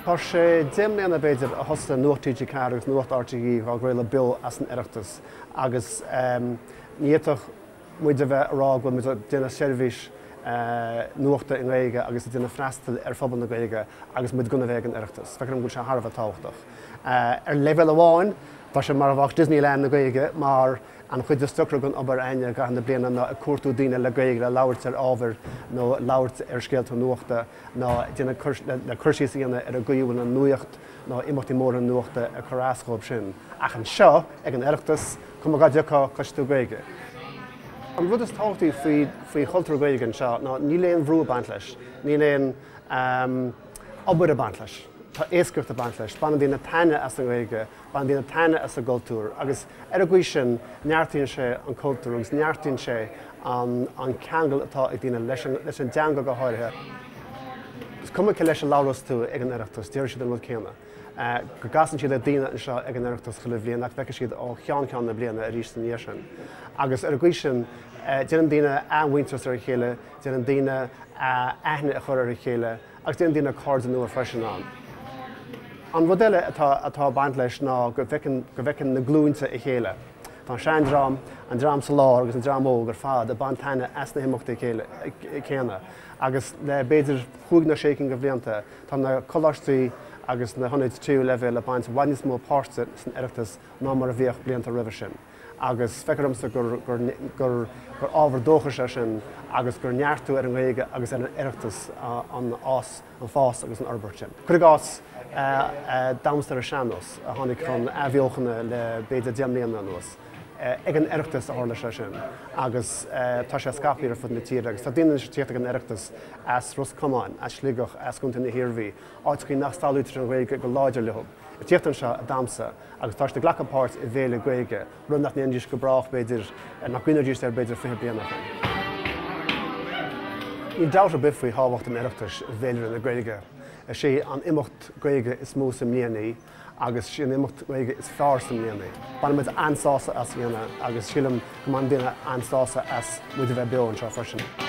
Tá sé déimlíonna beidir a thosta Nuacht Tg4 agus Nuacht Tg4 a gréile bil as an oireachtais agus níoch muide bheith ará go mu duine seirbhís nuachta in Gaeilge agus duine freistal phobal na Gaeilge agus muid gona bheith an oireachtais. Feicim go se Harbh táhachtach. Leibhéal amháin tá sé mar bhach Disneyland na Gaeilge mar an chuid de stochar gon obair aine gar na bliana na cuatú daoine le Gaeilge le labhairt ábhar nó labhairt scéalta nuachta nó duine na chuirsí íana ar a gcuúil an nuacht nó imeachtaí mór an nuachta a choráscóib sin. Ach an seo ag an oireachtais cum gá deá cosú Gaeilge. An rud is táchtaí faoi chultúr Gaeilge an seo ná ní léon bhrú bant leis, ní léon obair a bant leis. Tá éascuirt a bant leis, ban dtína taine as an Gaeilge, ban dtína taine as a cultúr, agus ar a gcuid sin nearttíonn sé an cultúr, agus nearttíonn sé an ceangal atá ag dtíine leis an deanga go háirithe. Gus cuma leis an láras tú ag an oireachtas, déir siad an rud céanna. Go gasan siad a daine an seo ag an oireachtas chuile bblion, ach bheiceh siad ó cheann na bliana a rís an sin. Agus ar a gcuid sin déanaan daine anhainteas ar a chéile, déanaan daine aithne a chur ar a chéile, agus déanaan daine card nua freisin an. An bhdéile atá baint leis ná go bhfeiceann na glúnta i chéile. Tá sé an drám sa lá agus an drám ó gur fád a bantaine as na himachta chéanna. Agus le beidir chuig na sécin go bblianta, tá na choláistí agus na 102 level a baint bhaine mó páirte san oireachtas ná mar a bhíoh blianta roimhe sin. Agus feicimsa gur ábhar dócha sé sin agus gur neartú ar an Gaeilge agus ar an oireachtas an ás an fás agus an orbairt sin. Chuir gás damstar a seanos a tháinig chun bheochana le beidir deimlíonna nuas. Ag an oireachtas a tharla sé sin agus tá sé scapaí ar fud na tíre agus tá daoine sé tíocht an oireachtas as Rus Cumáin, as slíoch as chunta na hirbhí, áit chuí nachtáútar an Gaeilge go láidir lehab. Tíocht an seo a damsa agus tá de ghlachapáirt i bhéle Gaeilge, rud nach níondís go brach beidir nach cuiineadís ar beidir fiche bliana. Ní dátar bit faoi hábhacht an oireachtas bhéidir na Gaeilge. sé an imecht Gaeilge is mó sa mléanaí agus sin imecht Gaeilge is fearr sa mléanaí. Ban muid ansása as dhéana agus sílam go man duine ansása as muid a bheith beag an seo freisin.